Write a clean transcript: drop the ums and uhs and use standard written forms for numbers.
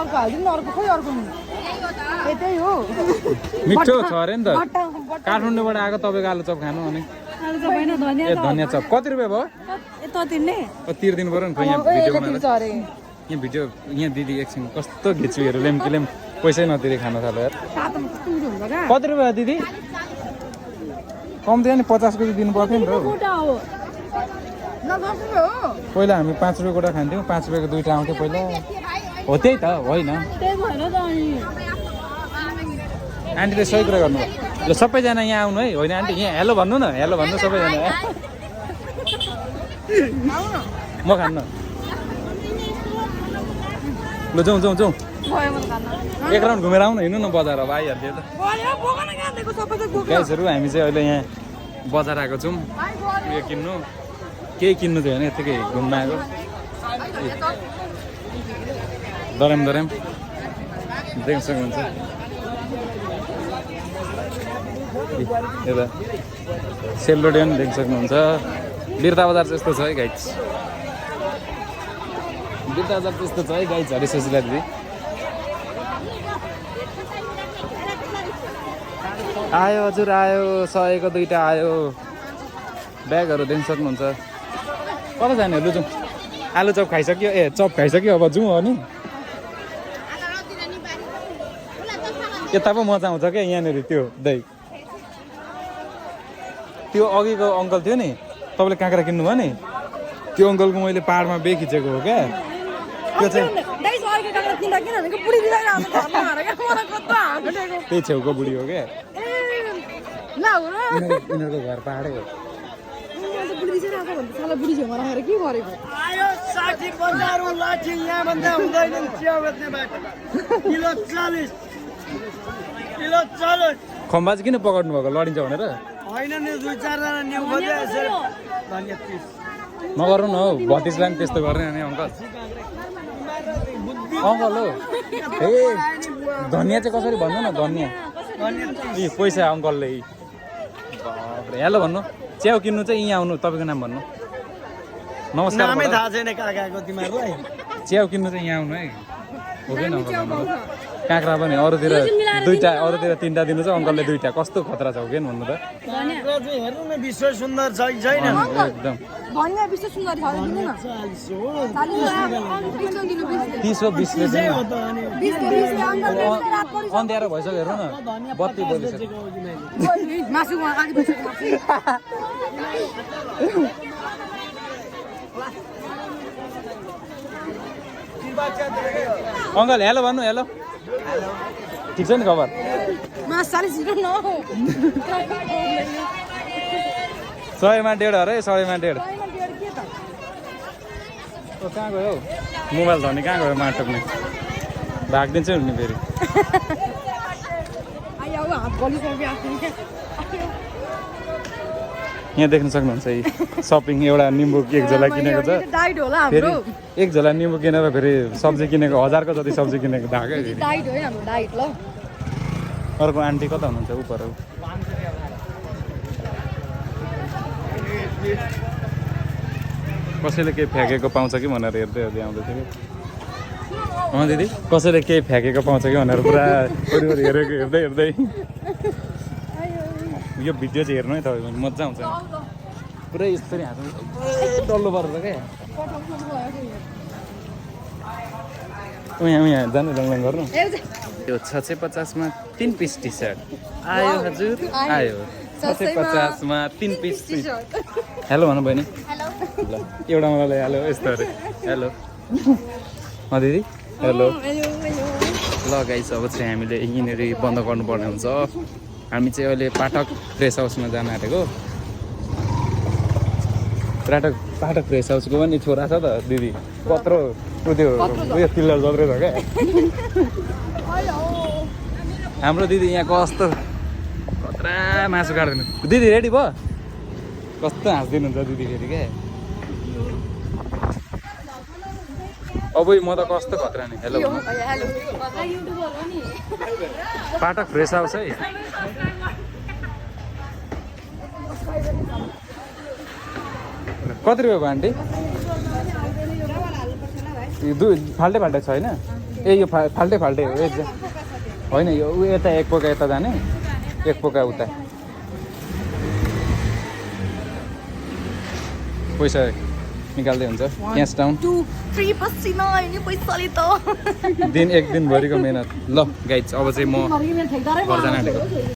अर्को हालिदिनु अर्को खोइ अर्को यतै हो मिठो छ अरे नि त काठमाडौँबाट आएको तपाईँको आलु चप खानु भने ए धनियाँ चप कति रुपियाँ भयो तिर्दिनु पर्यो नि यहाँ भिडियो बनाएर यहाँ भिडियो यहाँ दिदी एकछिन कस्तो खिच्छु हेर लेम्की पैसै नतिरे खान थाल्यो यार कति रुपियाँ दिदी कम्ती नि 50 रुपियाँ दिनु पर्थ्यो नि त पहिला हामी 5 रुपियाँ गोटा खान्थ्यौँ 5 रुपियाँको दुईटा आउँथ्यो पहिला हो त्यही त होइन आन्टीले सही कुरा गर्नु ल सबैजना यहाँ आउनु है होइन आन्टी यहाँ हेलो भन्नु न हेलो भन्नु सबैजना म खान्न ल जाउँ जाउँ जाउँ एक राउन्ड घुमेर आउनु हिँड्नु न बजार अब आइहाल्थ्यो त गाइजहरू हामी चाहिँ अहिले यहाँ बजार आएको छौँ उयो किन्नु केही किन्नु थियो भने यत्तिकै घुम्न आएको दरेम देख्न सक्नुहुन्छ यता सेलरोटी पनि देख्न सक्नुहुन्छ बिर्ता बजार चाहिँ यस्तो छ है गाइज बिर्ता बजार त्यस्तो छ है गाइज हरि सुशीला दिदी आयो हजुर आयो 100को दुईटा आयो ब्यागहरू देख्न सक्नुहुन्छ कता जाने लु जाउँ आलु चप खाइसक्यो ए चप खाइसक्यो अब जाउँ हो नि यता पो मजा आउँछ क्या यहाँनिर त्यो दही त्यो अघिको अङ्कल थियो नि तपाईँले काँक्रा किन्नुभयो नि त्यो अङ्कलको मैले पाहाडमा बे खिचेको हो क्या त्यो चाहिँ त्यही छेउको बुढी हो क्या यिनीहरूको घर पाहाडै हो खम्बा चाहिँ किन पकाउनु भएको लडिन्छ भनेर नगर्नु न हौ भतिजलाई पनि त्यस्तो गर्ने नि अङ्कल अङ्कल हो ए धनियाँ चाहिँ कसरी भन्नु न धनियाँ ए पैसा अङ्कलले हेलो भन्नु च्याउ किन्नु चाहिँ यहाँ आउनु तपाईँको नाम भन्नु नमस्कार च्याउ किन्नु चाहिँ यहाँ आउनु है हो कि काँक्रा पनि अरूतिर दुईटा अरूतिर 3टा दिनु चाहिँ अङ्कलले 2टा कस्तो खतरा छ हो कि भन्नु त विश्व सुन्दर छ छैन एकदम 30-20 अन्ध्यारो भइसक्यो हेर्नु न बत्ती बलिसक्यो अङ्कल हेलो भन्नु हेलो ठिक छ नि खबर 100मा 1.5 अरे 100मा 1.5 कहाँ गयो मोबाइल धनी कहाँ गयो माटोक्ने भागिदिन्छ नि फेरि यहाँ देख्न सक्नुहुन्छ है सपिङ एउटा निम्बु एक झोला किनेको छ फेरि एक झोला निम्बु किनेर फेरि सब्जी किनेको 1000 को जति सब्जी किनेको धाकै अर्को आन्टी कता हुनुहुन्छ उपर कसैले केही फ्याँकेको पाउँछ कि भनेर हेर्दै हेर्दै आउँदै थियो कि दिदी कसैले केही फ्याँकेको पाउँछ कि भनेर पुरा वरिपरि हेरेको हेर्दै हेर्दै यो भिडियो चाहिँ हेर्नु है तपाईँ मजा आउँछ पुरै यसरी हात डल्लो पर्छ क्या उहाँ जानु लङलङ गर्नु यो 650 मा 3 पिस टी सर्ट आयो हजुर आयो 650 मा 3 पिस हेलो भन्नु बहिनी ल एउटा मलाई हेलो यस्तो अरे हेलो दिदी हेलो ल गाइस अब चाहिँ हामीले यहीँनिर बन्द गर्नुपर्ने हुन्छ हामी चाहिँ अहिले पाठक प्रेस हाउसमा जान आँटेको पाठक प्रेस हाउसको पनि छोरा छ त दिदी कत्रो त्यो उयो पिल्लर जत्रै छ क्या हाम्रो दिदी यहाँ कस्तो कत्रा मासु काट्दैन दिदी रेडी भयो कस्तो हाँस्दिनुहुन्छ दिदी फेरि क्या अब म त कस्तो खतरा नि हेलो पाठक फ्रेस हाउस है कति रुपियाँ भयो आन्टी फाल्टै फाल्टै छ होइन ए यो फाल्टै फाल्टै हो होइन यो ऊ यता एक पोका यता जाने एक पोका उता पैसा निकाल्दै हुन्छ क्यास डाउन दिन एक दिनभरिको मेहनत ल गाइज अब चाहिँ म घर जान आँटेको